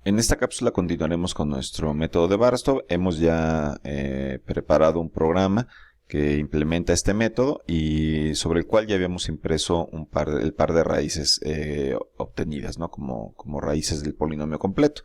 En esta cápsula continuaremos con nuestro método de Barstow. Hemos ya preparado un programa que implementa este método y sobre el cual ya habíamos impreso el par de raíces obtenidas, ¿no? Como raíces del polinomio completo.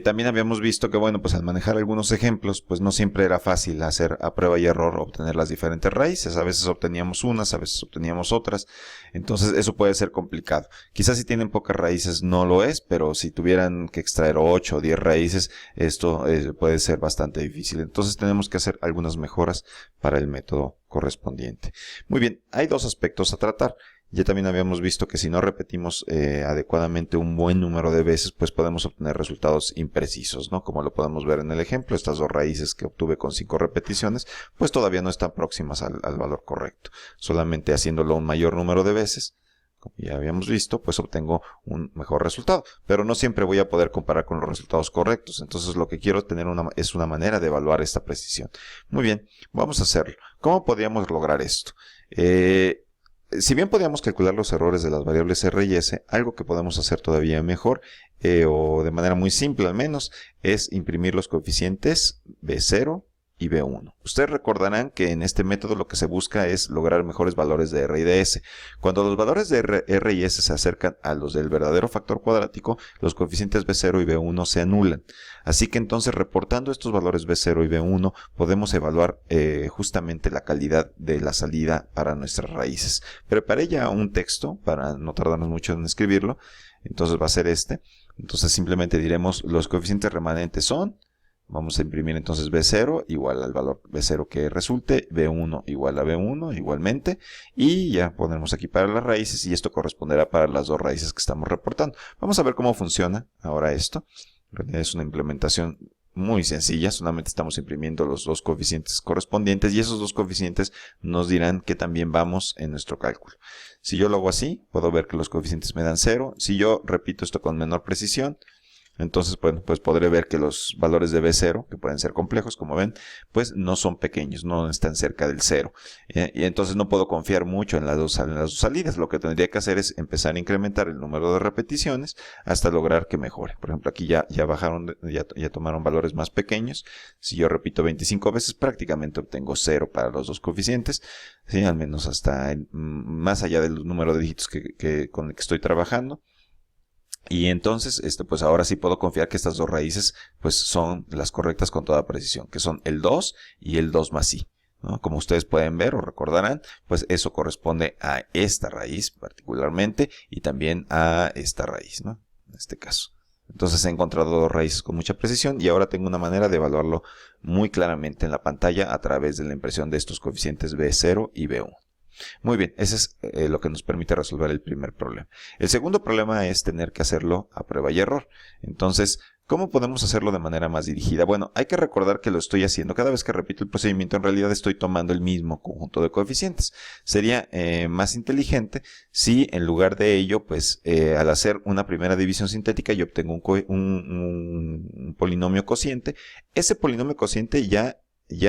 También habíamos visto que, bueno, pues al manejar algunos ejemplos, pues no siempre era fácil hacer a prueba y error obtener las diferentes raíces. A veces obteníamos unas, a veces obteníamos otras. Entonces eso puede ser complicado. Quizás si tienen pocas raíces no lo es, pero si tuvieran que extraer 8 o 10 raíces, esto puede ser bastante difícil. Entonces tenemos que hacer algunas mejoras para el método correspondiente. Muy bien, hay dos aspectos a tratar. Ya también habíamos visto que si no repetimos adecuadamente un buen número de veces, pues podemos obtener resultados imprecisos, ¿no? Como lo podemos ver en el ejemplo, estas dos raíces que obtuve con 5 repeticiones, pues todavía no están próximas al valor correcto. Solamente haciéndolo un mayor número de veces, como ya habíamos visto, pues obtengo un mejor resultado. Pero no siempre voy a poder comparar con los resultados correctos. Entonces lo que quiero tener es una manera de evaluar esta precisión. Muy bien, vamos a hacerlo. ¿Cómo podríamos lograr esto? Si bien podíamos calcular los errores de las variables R y S, algo que podemos hacer todavía mejor, o de manera muy simple al menos, es imprimir los coeficientes B0 y B1. Ustedes recordarán que en este método lo que se busca es lograr mejores valores de R y de S. Cuando los valores de R y S se acercan a los del verdadero factor cuadrático, los coeficientes B0 y B1 se anulan. Así que entonces, reportando estos valores B0 y B1, podemos evaluar justamente la calidad de la salida para nuestras raíces. Preparé ya un texto para no tardarnos mucho en escribirlo. Entonces va a ser este. Entonces simplemente diremos los coeficientes remanentes son... Vamos a imprimir entonces B0 igual al valor B0 que resulte, B1 igual a B1 igualmente, y ya ponemos aquí para las raíces y esto corresponderá para las dos raíces que estamos reportando. Vamos a ver cómo funciona ahora esto. En realidad es una implementación muy sencilla, solamente estamos imprimiendo los dos coeficientes correspondientes y esos dos coeficientes nos dirán que también vamos en nuestro cálculo. Si yo lo hago así, puedo ver que los coeficientes me dan 0. Si yo repito esto con menor precisión, entonces, bueno, pues podré ver que los valores de B0, que pueden ser complejos, como ven, pues no son pequeños, no están cerca del 0. Y entonces no puedo confiar mucho en las dos salidas. Lo que tendría que hacer es empezar a incrementar el número de repeticiones hasta lograr que mejore. Por ejemplo, aquí ya bajaron, ya tomaron valores más pequeños. Si yo repito 25 veces, prácticamente obtengo 0 para los dos coeficientes, ¿sí? Al menos hasta más allá del número de dígitos con el que estoy trabajando. Y entonces, pues ahora sí puedo confiar que estas dos raíces pues son las correctas con toda precisión, que son el 2 y el 2 más i, ¿no? Como ustedes pueden ver o recordarán, pues eso corresponde a esta raíz particularmente y también a esta raíz, ¿no? En este caso. Entonces he encontrado dos raíces con mucha precisión y ahora tengo una manera de evaluarlo muy claramente en la pantalla a través de la impresión de estos coeficientes B0 y B1. Muy bien, ese es lo que nos permite resolver el primer problema. El segundo problema es tener que hacerlo a prueba y error. Entonces, ¿cómo podemos hacerlo de manera más dirigida? Bueno, hay que recordar que lo estoy haciendo. Cada vez que repito el procedimiento, en realidad estoy tomando el mismo conjunto de coeficientes. Sería más inteligente si en lugar de ello, pues al hacer una primera división sintética, yo obtengo un polinomio cociente. Ese polinomio cociente ya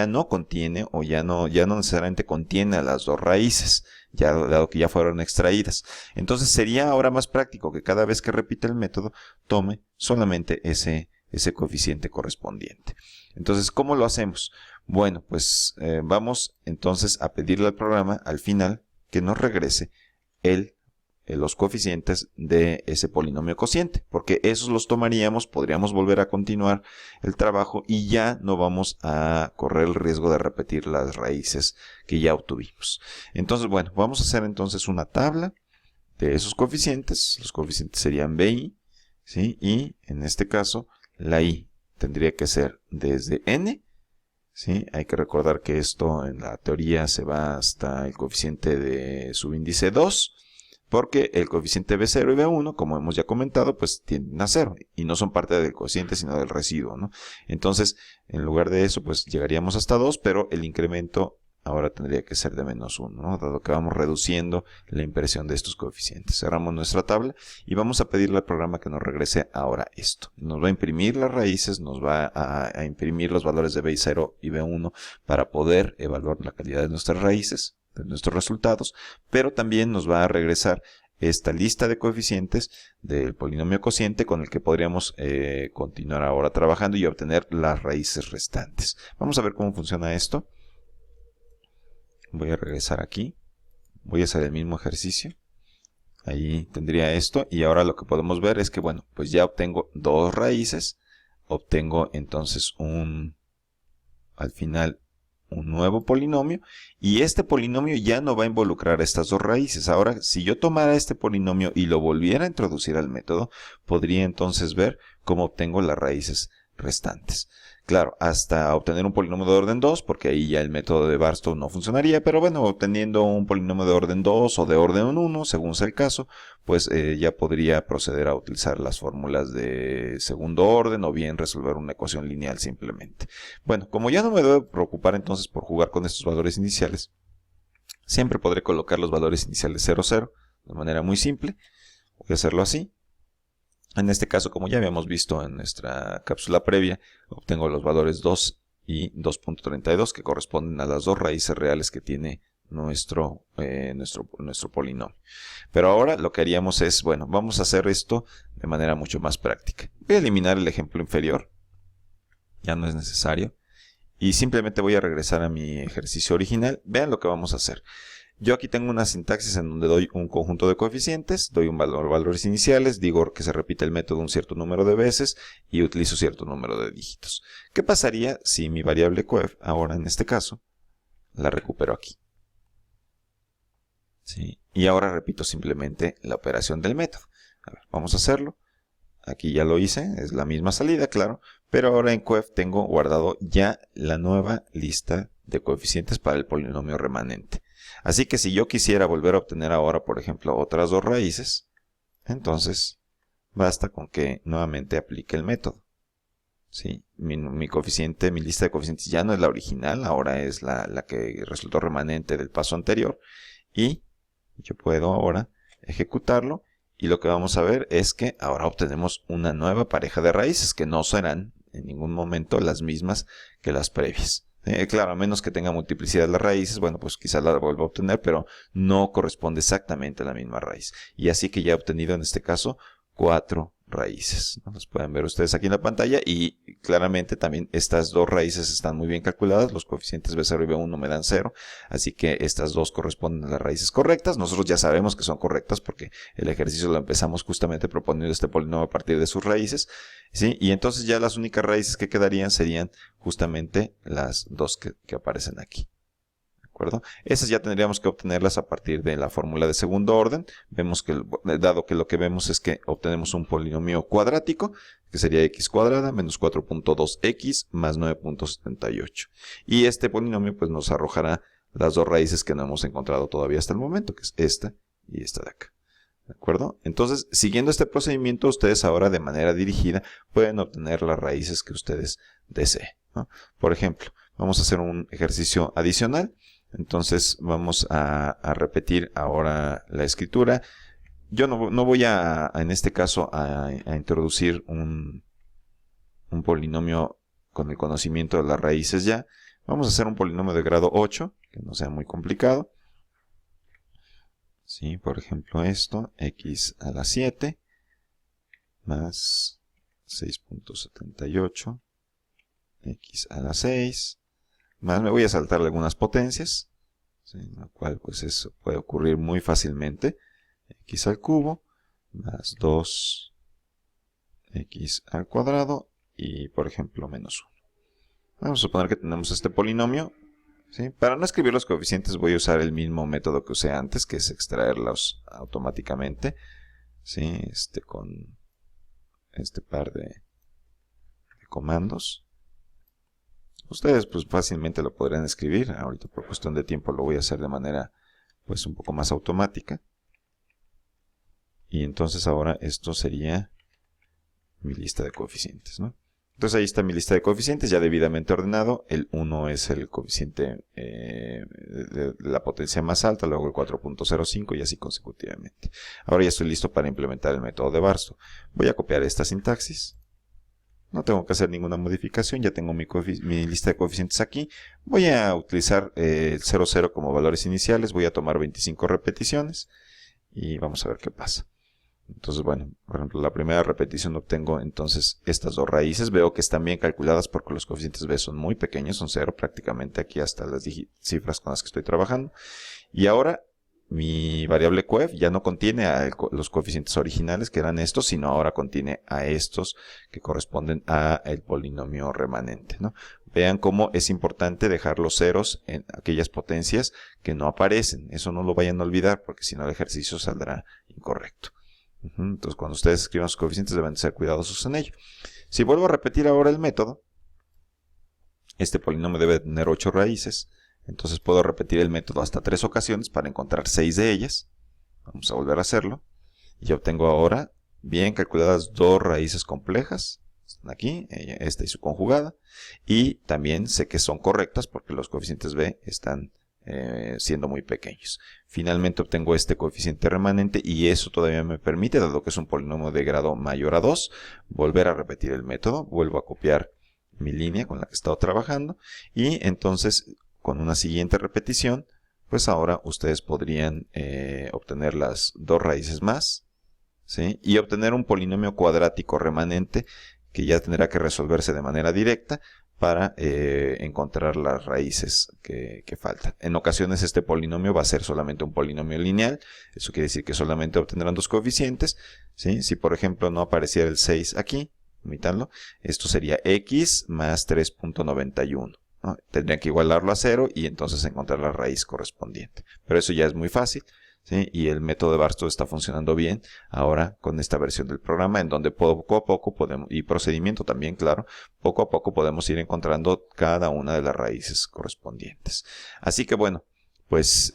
no contiene o ya no necesariamente contiene a las dos raíces, ya dado que ya fueron extraídas. Entonces sería ahora más práctico que cada vez que repita el método tome solamente ese coeficiente correspondiente. Entonces, ¿cómo lo hacemos? Bueno, pues vamos entonces a pedirle al programa al final que nos regrese los coeficientes de ese polinomio cociente, porque esos los tomaríamos, podríamos volver a continuar el trabajo y ya no vamos a correr el riesgo de repetir las raíces que ya obtuvimos. Entonces, bueno, vamos a hacer entonces una tabla de esos coeficientes. Los coeficientes serían BI, ¿sí? Y en este caso, la I tendría que ser desde N, ¿sí? Hay que recordar que esto en la teoría se va hasta el coeficiente de subíndice 2, porque el coeficiente B0 y B1, como hemos ya comentado, pues tienden a 0 y no son parte del cociente sino del residuo, ¿no? Entonces, en lugar de eso, pues llegaríamos hasta 2, pero el incremento ahora tendría que ser de menos 1, ¿no? Dado que vamos reduciendo la impresión de estos coeficientes. Cerramos nuestra tabla y vamos a pedirle al programa que nos regrese ahora esto. Nos va a imprimir las raíces, nos va a imprimir los valores de B0 y B1 para poder evaluar la calidad de nuestras raíces, de nuestros resultados, pero también nos va a regresar esta lista de coeficientes del polinomio cociente con el que podríamos continuar ahora trabajando y obtener las raíces restantes. Vamos a ver cómo funciona esto. Voy a regresar aquí. Voy a hacer el mismo ejercicio. Ahí tendría esto. Y ahora lo que podemos ver es que, bueno, pues ya obtengo dos raíces. Obtengo entonces al final un nuevo polinomio, y este polinomio ya no va a involucrar estas dos raíces. Ahora, si yo tomara este polinomio y lo volviera a introducir al método, podría entonces ver cómo obtengo las raíces restantes. Claro, hasta obtener un polinomio de orden 2, porque ahí ya el método de Barstow no funcionaría, pero bueno, obteniendo un polinomio de orden 2 o de orden 1, según sea el caso, pues ya podría proceder a utilizar las fórmulas de segundo orden o bien resolver una ecuación lineal simplemente. Bueno, como ya no me debo preocupar entonces por jugar con estos valores iniciales, siempre podré colocar los valores iniciales 0, 0 de manera muy simple. Voy a hacerlo así. En este caso, como ya habíamos visto en nuestra cápsula previa, obtengo los valores 2 y 2.32 que corresponden a las dos raíces reales que tiene nuestro polinomio. Pero ahora lo que haríamos es, bueno, vamos a hacer esto de manera mucho más práctica. Voy a eliminar el ejemplo inferior, ya no es necesario, y simplemente voy a regresar a mi ejercicio original. Vean lo que vamos a hacer. Yo aquí tengo una sintaxis en donde doy un conjunto de coeficientes, doy un valores iniciales, digo que se repite el método un cierto número de veces y utilizo cierto número de dígitos. ¿Qué pasaría si mi variable coef, ahora en este caso, la recupero aquí? ¿Sí? Y ahora repito simplemente la operación del método. A ver, vamos a hacerlo. Aquí ya lo hice, es la misma salida, claro, pero ahora en coef tengo guardado ya la nueva lista de coeficientes para el polinomio remanente. Así que si yo quisiera volver a obtener ahora, por ejemplo, otras dos raíces, entonces basta con que nuevamente aplique el método. ¿Sí? Mi coeficiente, mi lista de coeficientes ya no es la original, ahora es la que resultó remanente del paso anterior. Y yo puedo ahora ejecutarlo. Y lo que vamos a ver es que ahora obtenemos una nueva pareja de raíces que no serán en ningún momento las mismas que las previas. Claro, a menos que tenga multiplicidad las raíces, bueno, pues quizás la vuelva a obtener, pero no corresponde exactamente a la misma raíz. Y así que ya he obtenido en este caso 4 raíces, ¿no? Las pueden ver ustedes aquí en la pantalla y claramente también estas dos raíces están muy bien calculadas. Los coeficientes B0 y B1 me dan 0, así que estas dos corresponden a las raíces correctas. Nosotros ya sabemos que son correctas porque el ejercicio lo empezamos justamente proponiendo este polinomio a partir de sus raíces, ¿sí? Y entonces ya las únicas raíces que quedarían serían justamente las dos que aparecen aquí. ¿De acuerdo? Esas ya tendríamos que obtenerlas a partir de la fórmula de segundo orden. Vemos que, dado que lo que vemos es que obtenemos un polinomio cuadrático, que sería x cuadrada menos 4.2x más 9.78. Y este polinomio pues nos arrojará las dos raíces que no hemos encontrado todavía hasta el momento, que es esta y esta de acá. ¿De acuerdo? Entonces, siguiendo este procedimiento, ustedes ahora de manera dirigida pueden obtener las raíces que ustedes deseen, ¿no? Por ejemplo, vamos a hacer un ejercicio adicional. Entonces vamos a repetir ahora la escritura. Yo no voy en este caso a introducir un polinomio con el conocimiento de las raíces ya. Vamos a hacer un polinomio de grado 8, que no sea muy complicado. Sí, por ejemplo esto, x a la 7 más 6.78, x a la 6, más me voy a saltar algunas potencias, ¿sí? Lo cual pues eso puede ocurrir muy fácilmente. X al cubo más 2x al cuadrado y por ejemplo menos 1. Vamos a suponer que tenemos este polinomio, ¿sí? Para no escribir los coeficientes voy a usar el mismo método que usé antes, que es extraerlos automáticamente, ¿sí? Con este par de comandos. Ustedes pues fácilmente lo podrán escribir. Ahorita por cuestión de tiempo lo voy a hacer de manera pues un poco más automática. Y entonces ahora esto sería mi lista de coeficientes, ¿no? Entonces ahí está mi lista de coeficientes ya debidamente ordenado. El 1 es el coeficiente de la potencia más alta, luego el 4.05 y así consecutivamente. Ahora ya estoy listo para implementar el método de Barstow. Voy a copiar esta sintaxis. No tengo que hacer ninguna modificación, ya tengo mi lista de coeficientes aquí. Voy a utilizar el 0, 0 como valores iniciales, voy a tomar 25 repeticiones. y vamos a ver qué pasa. Entonces, bueno, por ejemplo, la primera repetición obtengo entonces estas dos raíces. Veo que están bien calculadas porque los coeficientes b son muy pequeños, son 0 prácticamente aquí hasta las cifras con las que estoy trabajando. Y ahora mi variable coef ya no contiene a los coeficientes originales, que eran estos, sino ahora contiene a estos que corresponden a el polinomio remanente, ¿no? Vean cómo es importante dejar los ceros en aquellas potencias que no aparecen. Eso no lo vayan a olvidar porque si no el ejercicio saldrá incorrecto. Entonces, cuando ustedes escriban sus coeficientes deben ser cuidadosos en ello. Si vuelvo a repetir ahora el método, este polinomio debe tener 8 raíces. Entonces puedo repetir el método hasta 3 ocasiones para encontrar 6 de ellas. Vamos a volver a hacerlo. Y obtengo ahora bien calculadas 2 raíces complejas. Están aquí, esta y su conjugada. Y también sé que son correctas porque los coeficientes b están siendo muy pequeños. Finalmente obtengo este coeficiente remanente y eso todavía me permite, dado que es un polinomio de grado mayor a 2, volver a repetir el método. Vuelvo a copiar mi línea con la que he estado trabajando y entonces con una siguiente repetición, pues ahora ustedes podrían obtener las 2 raíces más, ¿sí? Y obtener un polinomio cuadrático remanente que ya tendrá que resolverse de manera directa para encontrar las raíces que faltan. En ocasiones este polinomio va a ser solamente un polinomio lineal. Eso quiere decir que solamente obtendrán 2 coeficientes, ¿sí? Si por ejemplo no apareciera el 6 aquí, omítanlo, esto sería x más 3.91. ¿no? Tendrían que igualarlo a 0 y entonces encontrar la raíz correspondiente. Pero eso ya es muy fácil. ¿Sí? Y el método de Barstow está funcionando bien ahora con esta versión del programa en donde poco a poco podemos, y procedimiento también, claro, poco a poco podemos ir encontrando cada una de las raíces correspondientes. Así que bueno, pues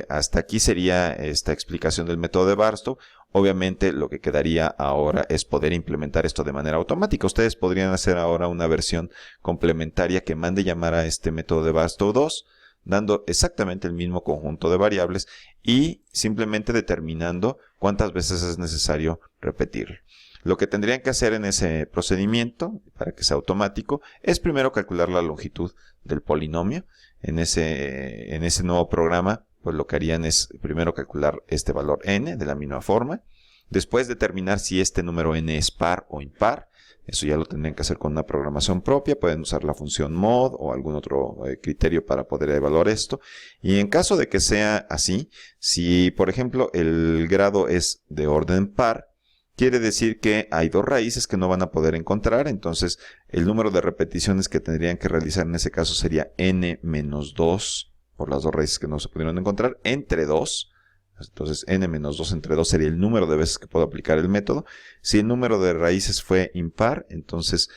hasta aquí sería esta explicación del método de Barstow. Obviamente lo que quedaría ahora es poder implementar esto de manera automática. Ustedes podrían hacer ahora una versión complementaria que mande llamar a este método de Barstow 2, dando exactamente el mismo conjunto de variables y simplemente determinando cuántas veces es necesario repetirlo. Lo que tendrían que hacer en ese procedimiento, para que sea automático, es primero calcular la longitud del polinomio. En ese nuevo programa, pues lo que harían es primero calcular este valor n de la misma forma, después determinar si este número n es par o impar. Eso ya lo tendrían que hacer con una programación propia. Pueden usar la función mod o algún otro criterio para poder evaluar esto. Y en caso de que sea así, si por ejemplo el grado es de orden par, quiere decir que hay 2 raíces que no van a poder encontrar. Entonces el número de repeticiones que tendrían que realizar en ese caso sería n menos 2 por las 2 raíces que no se pudieron encontrar entre 2. Entonces n menos 2 entre 2 sería el número de veces que puedo aplicar el método. Si el número de raíces fue impar, entonces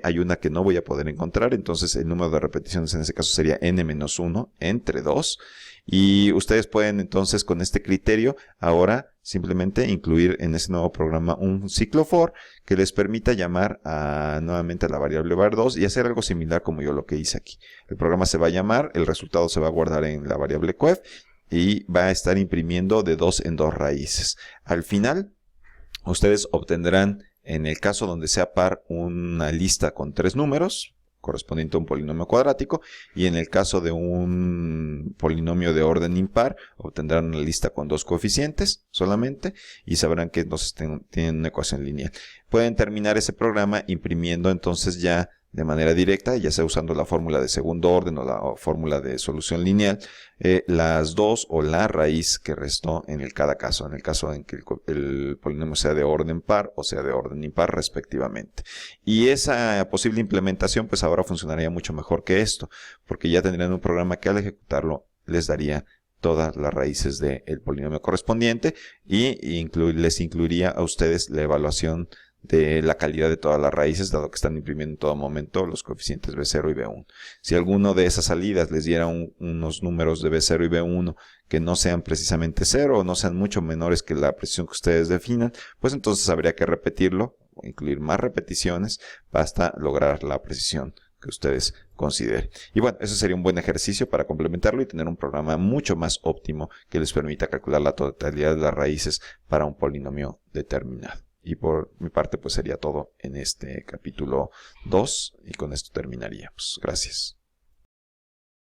hay una que no voy a poder encontrar. Entonces el número de repeticiones en ese caso sería n menos 1 entre 2. Y ustedes pueden entonces con este criterio ahora simplemente incluir en ese nuevo programa un ciclo for que les permita llamar nuevamente a la variable var2 y hacer algo similar como yo lo que hice aquí. El programa se va a llamar, el resultado se va a guardar en la variable coef y va a estar imprimiendo de 2 en 2 raíces. Al final, ustedes obtendrán, en el caso donde sea par, una lista con 3 números, correspondiente a un polinomio cuadrático, y en el caso de un polinomio de orden impar, obtendrán una lista con 2 coeficientes solamente, y sabrán que entonces tienen una ecuación lineal. Pueden terminar ese programa imprimiendo entonces ya de manera directa, ya sea usando la fórmula de segundo orden o la fórmula de solución lineal, las 2 o la raíz que restó en cada caso, en el caso en que el polinomio sea de orden par o sea de orden impar respectivamente. Y esa posible implementación pues ahora funcionaría mucho mejor que esto, porque ya tendrían un programa que al ejecutarlo les daría todas las raíces del polinomio correspondiente y les incluiría a ustedes la evaluación de la calidad de todas las raíces, dado que están imprimiendo en todo momento los coeficientes B0 y B1. Si alguno de esas salidas les diera unos números de B0 y B1 que no sean precisamente 0 o no sean mucho menores que la precisión que ustedes definan, pues entonces habría que repetirlo o incluir más repeticiones hasta lograr la precisión que ustedes consideren. Y bueno, ese sería un buen ejercicio para complementarlo y tener un programa mucho más óptimo que les permita calcular la totalidad de las raíces para un polinomio determinado. Y por mi parte pues sería todo en este capítulo 2 y con esto terminaríamos. Gracias.